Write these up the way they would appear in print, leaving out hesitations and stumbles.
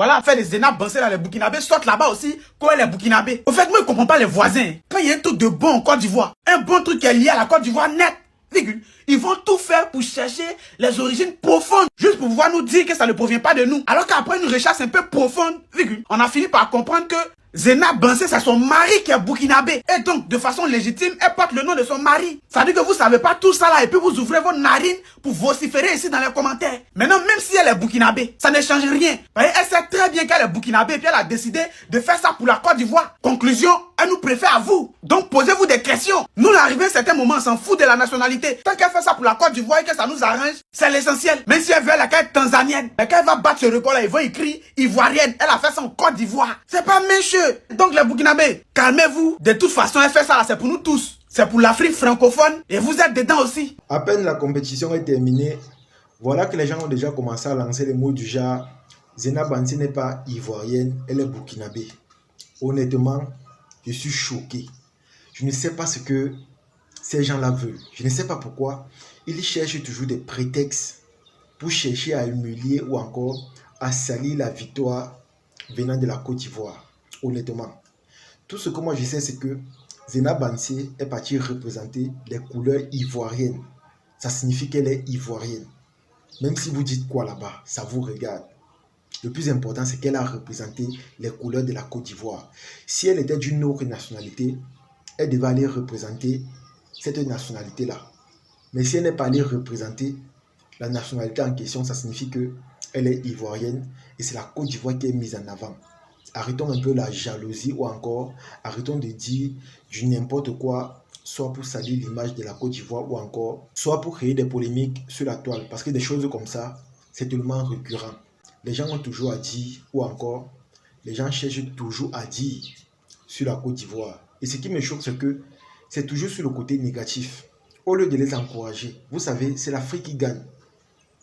Voilà, faire des Zena Bansé là, les Burkinabés sortent là-bas aussi, quoi les Burkinabés. Au fait, moi je comprends pas les voisins. Quand il y a un truc de bon en Côte d'Ivoire, un bon truc qui est lié à la Côte d'Ivoire net, virgule, ils vont tout faire pour chercher les origines profondes, juste pour pouvoir nous dire que ça ne provient pas de nous. Alors qu'après une recherche un peu profonde, virgule, on a fini par comprendre que Zena Bansé, c'est son mari qui est burkinabé. Et donc, de façon légitime, elle porte le nom de son mari. Ça veut dire que vous savez pas tout ça là et puis vous ouvrez vos narines pour vociférer ici dans les commentaires. Maintenant, même si elle est burkinabé, ça ne change rien. Elle sait très bien qu'elle est burkinabé et puis elle a décidé de faire ça pour la Côte d'Ivoire. Conclusion, elle nous préfère à vous. Donc, posez-vous des questions. Nous, l'arrivée à un certain moment, on s'en fout de la nationalité. Tant qu'elle fait ça pour la Côte d'Ivoire et que ça nous arrange, c'est l'essentiel. Même si elle veut la carte tanzanienne, mais quand elle va battre ce record là, ils vont écrire ivoirienne. Elle a fait ça en Côte d'Ivoire. C'est pas méchant. Donc les Burkinabés, calmez-vous. De toute façon, elle fait ça là, c'est pour nous tous. C'est pour l'Afrique francophone et vous êtes dedans aussi. À peine la compétition est terminée, voilà que les gens ont déjà commencé à lancer les mots du genre Zena Bansé n'est pas ivoirienne, elle est burkinabé. Honnêtement, je suis choqué. Je ne sais pas ce que ces gens-là veulent. Je ne sais pas pourquoi. Ils cherchent toujours des prétextes pour chercher à humilier ou encore à salir la victoire venant de la Côte d'Ivoire. Honnêtement, tout ce que moi je sais, c'est que Zena Bansé est partie représenter les couleurs ivoiriennes. Ça signifie qu'elle est ivoirienne. Même si vous dites quoi là-bas, ça vous regarde. Le plus important, c'est qu'elle a représenté les couleurs de la Côte d'Ivoire. Si elle était d'une autre nationalité, elle devait aller représenter cette nationalité-là. Mais si elle n'est pas allée représenter la nationalité en question, ça signifie qu'elle est ivoirienne et c'est la Côte d'Ivoire qui est mise en avant. Arrêtons un peu la jalousie ou encore arrêtons de dire du n'importe quoi, soit pour salir l'image de la Côte d'Ivoire ou encore soit pour créer des polémiques sur la toile. Parce que des choses comme ça, c'est tellement récurrent. Les gens ont toujours à dire ou encore les gens cherchent toujours à dire sur la Côte d'Ivoire. Et ce qui me choque, c'est que c'est toujours sur le côté négatif. Au lieu de les encourager, vous savez, c'est l'Afrique qui gagne.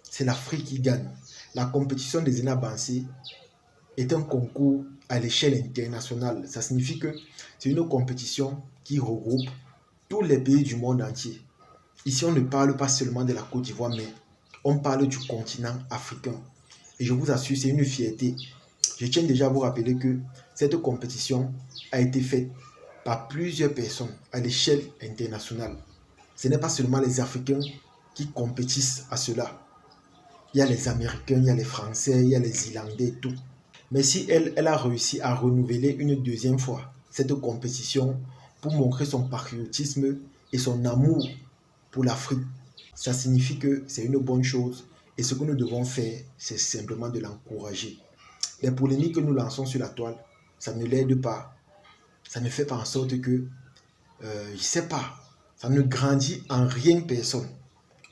C'est l'Afrique qui gagne. La compétition des Zena Bansé est un concours à l'échelle internationale. Ça signifie que c'est une compétition qui regroupe tous les pays du monde entier. Ici, on ne parle pas seulement de la Côte d'Ivoire, mais on parle du continent africain. Et je vous assure, c'est une fierté. Je tiens déjà à vous rappeler que cette compétition a été faite par plusieurs personnes à l'échelle internationale. Ce n'est pas seulement les Africains qui compétissent à cela. Il y a les Américains, il y a les Français, il y a les Irlandais et tout. Mais si elle a réussi à renouveler une deuxième fois cette compétition pour montrer son patriotisme et son amour pour l'Afrique, ça signifie que c'est une bonne chose. Et ce que nous devons faire, c'est simplement de l'encourager. Les polémiques que nous lançons sur la toile, ça ne l'aide pas. Ça ne fait pas en sorte que, je ne sais pas, ça ne grandit en rien personne.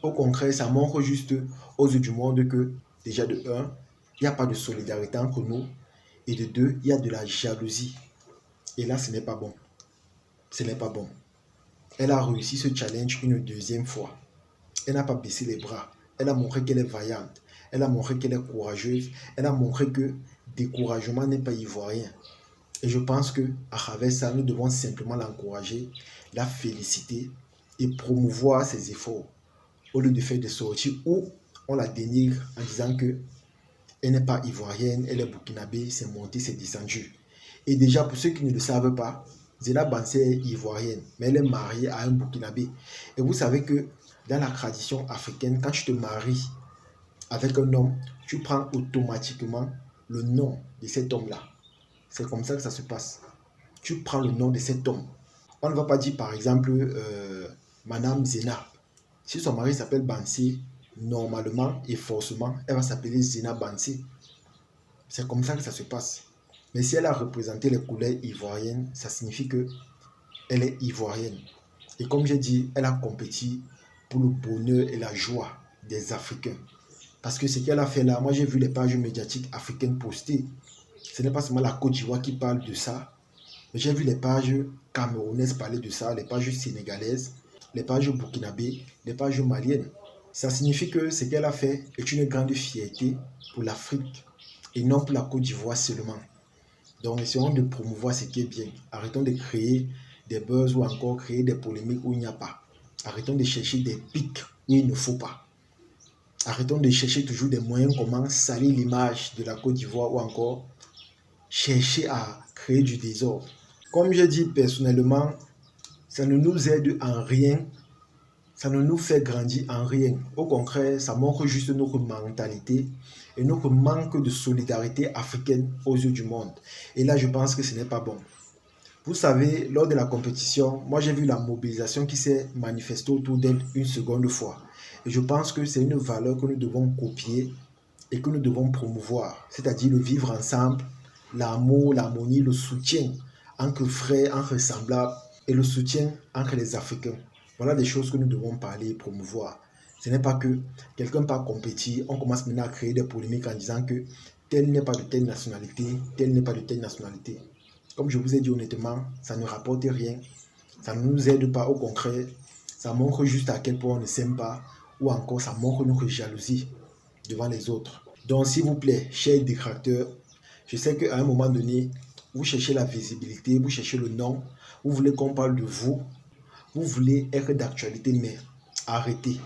Au contraire, ça montre juste aux yeux du monde que, déjà de 1, il n'y a pas de solidarité entre nous. Et de 2, il y a de la jalousie. Et là, ce n'est pas bon. Ce n'est pas bon. Elle a réussi ce challenge une deuxième fois. Elle n'a pas baissé les bras. Elle a montré qu'elle est vaillante. Elle a montré qu'elle est courageuse. Elle a montré que découragement n'est pas ivoirien. Et je pense qu'à travers ça, nous devons simplement l'encourager, la féliciter et promouvoir ses efforts. Au lieu de faire des sorties où on la dénigre en disant que elle n'est pas ivoirienne, elle est burkinabé, c'est monté, c'est descendu. Et déjà, pour ceux qui ne le savent pas, Zena Bansé est ivoirienne, mais elle est mariée à un burkinabé. Et vous savez que dans la tradition africaine, quand tu te maries avec un homme, tu prends automatiquement le nom de cet homme-là. C'est comme ça que ça se passe. Tu prends le nom de cet homme. On ne va pas dire par exemple Madame Zena. Si son mari s'appelle Bansé, normalement et forcément, elle va s'appeler Zena Bansé. C'est comme ça que ça se passe. Mais si elle a représenté les couleurs ivoiriennes, ça signifie que elle est ivoirienne. Et comme j'ai dit, elle a compétit pour le bonheur et la joie des Africains. Parce que ce qu'elle a fait là, moi j'ai vu les pages médiatiques africaines postées. Ce n'est pas seulement la Côte d'Ivoire qui parle de ça, mais j'ai vu les pages camerounaises parler de ça, les pages sénégalaises, les pages burkinabées, les pages maliennes. Ça signifie que ce qu'elle a fait est une grande fierté pour l'Afrique et non pour la Côte d'Ivoire seulement. Donc essayons de promouvoir ce qui est bien. Arrêtons de créer des buzz ou encore créer des polémiques où il n'y a pas. Arrêtons de chercher des pics où il ne faut pas. Arrêtons de chercher toujours des moyens comment salir l'image de la Côte d'Ivoire ou encore chercher à créer du désordre. Comme j'ai dit personnellement, ça ne nous aide en rien, ça ne nous fait grandir en rien. Au contraire, ça montre juste notre mentalité et notre manque de solidarité africaine aux yeux du monde. Et là, je pense que ce n'est pas bon. Vous savez, lors de la compétition, moi j'ai vu la mobilisation qui s'est manifestée autour d'elle une seconde fois. Et je pense que c'est une valeur que nous devons copier et que nous devons promouvoir. C'est-à-dire le vivre ensemble, l'amour, l'harmonie, le soutien entre frères, entre semblables et le soutien entre les Africains. Voilà des choses que nous devons parler et promouvoir. Ce n'est pas que quelqu'un part compétir, on commence maintenant à créer des polémiques en disant que tel n'est pas de telle nationalité, tel n'est pas de telle nationalité. Comme je vous ai dit honnêtement, ça ne rapporte rien, ça ne nous aide pas, au contraire, ça montre juste à quel point on ne s'aime pas, ou encore ça montre notre jalousie devant les autres. Donc s'il vous plaît, chers détracteurs, je sais qu'à un moment donné, vous cherchez la visibilité, vous cherchez le nom, vous voulez qu'on parle de vous, vous voulez être d'actualité, mais arrêtez.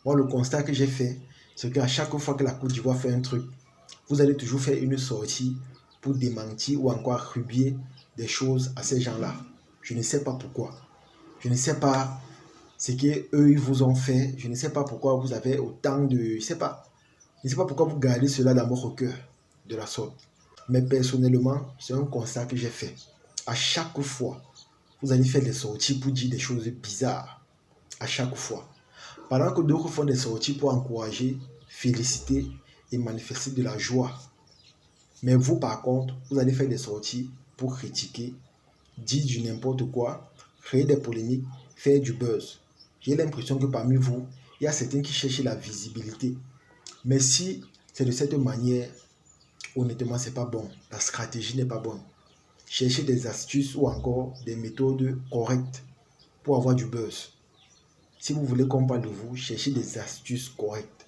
Moi, le constat que j'ai fait, c'est qu'à chaque fois que la Côte d'Ivoire fait un truc, vous allez toujours faire une sortie pour démentir ou encore attribuer des choses à ces gens-là. Je ne sais pas pourquoi. Je ne sais pas ce qu'eux ils vous ont fait. Je ne sais pas pourquoi vous avez autant de... Je ne sais pas pourquoi vous gardez cela dans votre cœur de la sorte. Mais personnellement, c'est un constat que j'ai fait. À chaque fois, vous allez faire des sorties pour dire des choses bizarres. À chaque fois. Pendant que d'autres font des sorties pour encourager, féliciter et manifester de la joie. Mais vous, par contre, vous allez faire des sorties pour critiquer, dire du n'importe quoi, créer des polémiques, faire du buzz. J'ai l'impression que parmi vous, il y a certains qui cherchent la visibilité. Mais si c'est de cette manière, honnêtement, c'est pas bon. La stratégie n'est pas bonne. Cherchez des astuces ou encore des méthodes correctes pour avoir du buzz. Si vous voulez qu'on parle de vous, cherchez des astuces correctes.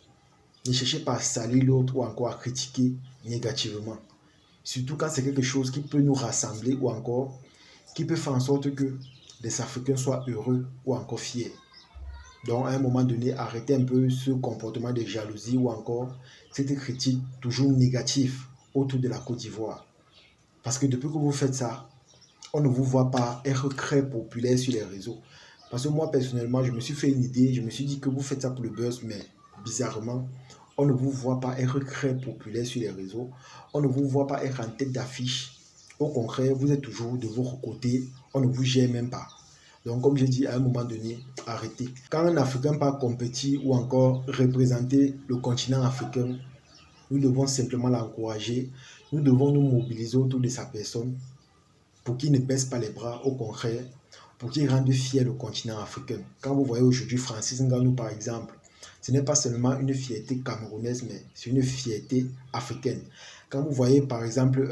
Ne cherchez pas à salir l'autre ou encore à critiquer négativement. Surtout quand c'est quelque chose qui peut nous rassembler ou encore qui peut faire en sorte que les Africains soient heureux ou encore fiers. Donc, à un moment donné, arrêtez un peu ce comportement de jalousie ou encore cette critique toujours négative autour de la Côte d'Ivoire. Parce que depuis que vous faites ça, on ne vous voit pas être très populaire sur les réseaux. Parce que moi, personnellement, je me suis fait une idée, je me suis dit que vous faites ça pour le buzz, mais bizarrement, on ne vous voit pas être très populaire sur les réseaux. On ne vous voit pas être en tête d'affiche. Au contraire, vous êtes toujours de votre côté. On ne vous gère même pas. Donc, comme j'ai dit, à un moment donné, arrêtez. Quand un Africain part compétir ou encore représenter le continent africain, nous devons simplement l'encourager. Nous devons nous mobiliser autour de sa personne pour qu'il ne baisse pas les bras. Au contraire, pour qu'il rende fier le continent africain. Quand vous voyez aujourd'hui Francis Ngannou, par exemple, ce n'est pas seulement une fierté camerounaise, mais c'est une fierté africaine. Quand vous voyez, par exemple,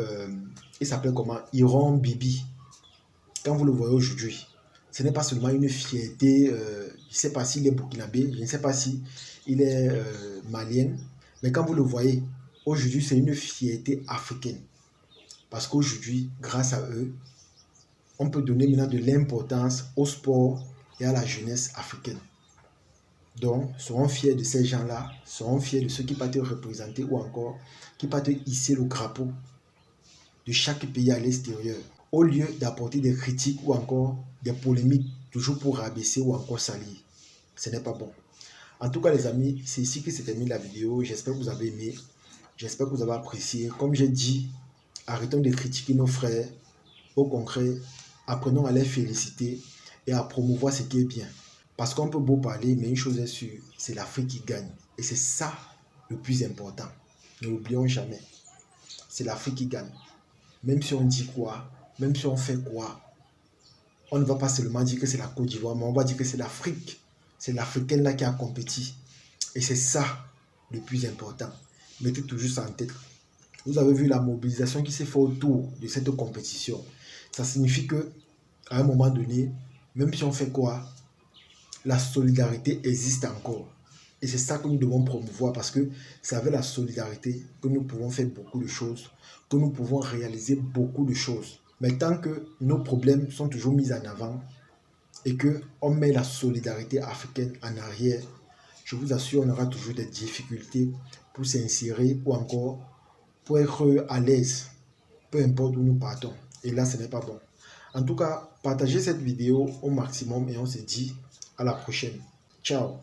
il s'appelle comment? Iron Bibi. Quand vous le voyez aujourd'hui, ce n'est pas seulement une fierté, je ne sais pas s'il est burkinabé, je ne sais pas s'il est malien, mais quand vous le voyez, aujourd'hui, c'est une fierté africaine. Parce qu'aujourd'hui, grâce à eux, on peut donner maintenant de l'importance au sport et à la jeunesse africaine. Donc, serons fiers de ces gens-là, serons fiers de ceux qui peuvent te représenter ou encore qui peuvent te hisser le drapeau de chaque pays à l'extérieur, au lieu d'apporter des critiques ou encore des polémiques toujours pour rabaisser ou encore salir. Ce n'est pas bon. En tout cas, les amis, c'est ici que s'est terminée la vidéo. J'espère que vous avez aimé. J'espère que vous avez apprécié. Comme j'ai dit, arrêtons de critiquer nos frères. Au contraire, apprenons à les féliciter et à promouvoir ce qui est bien. Parce qu'on peut beau parler, mais une chose est sûre, c'est l'Afrique qui gagne. Et c'est ça le plus important. Ne l'oublions jamais. C'est l'Afrique qui gagne. Même si on dit quoi, même si on fait quoi, on ne va pas seulement dire que c'est la Côte d'Ivoire, mais on va dire que c'est l'Afrique. C'est l'Africaine là qui a compétit. Et c'est ça le plus important. Mettez toujours ça en tête. Vous avez vu la mobilisation qui s'est faite autour de cette compétition. Ça signifie que à un moment donné, même si on fait quoi, la solidarité existe encore. Et c'est ça que nous devons promouvoir parce que c'est avec la solidarité que nous pouvons faire beaucoup de choses, que nous pouvons réaliser beaucoup de choses. Mais tant que nos problèmes sont toujours mis en avant et qu'on met la solidarité africaine en arrière, je vous assure, on aura toujours des difficultés pour s'insérer ou encore pour être à l'aise, peu importe où nous partons. Et là, ce n'est pas bon. En tout cas, partagez cette vidéo au maximum et on se dit à la prochaine. Ciao.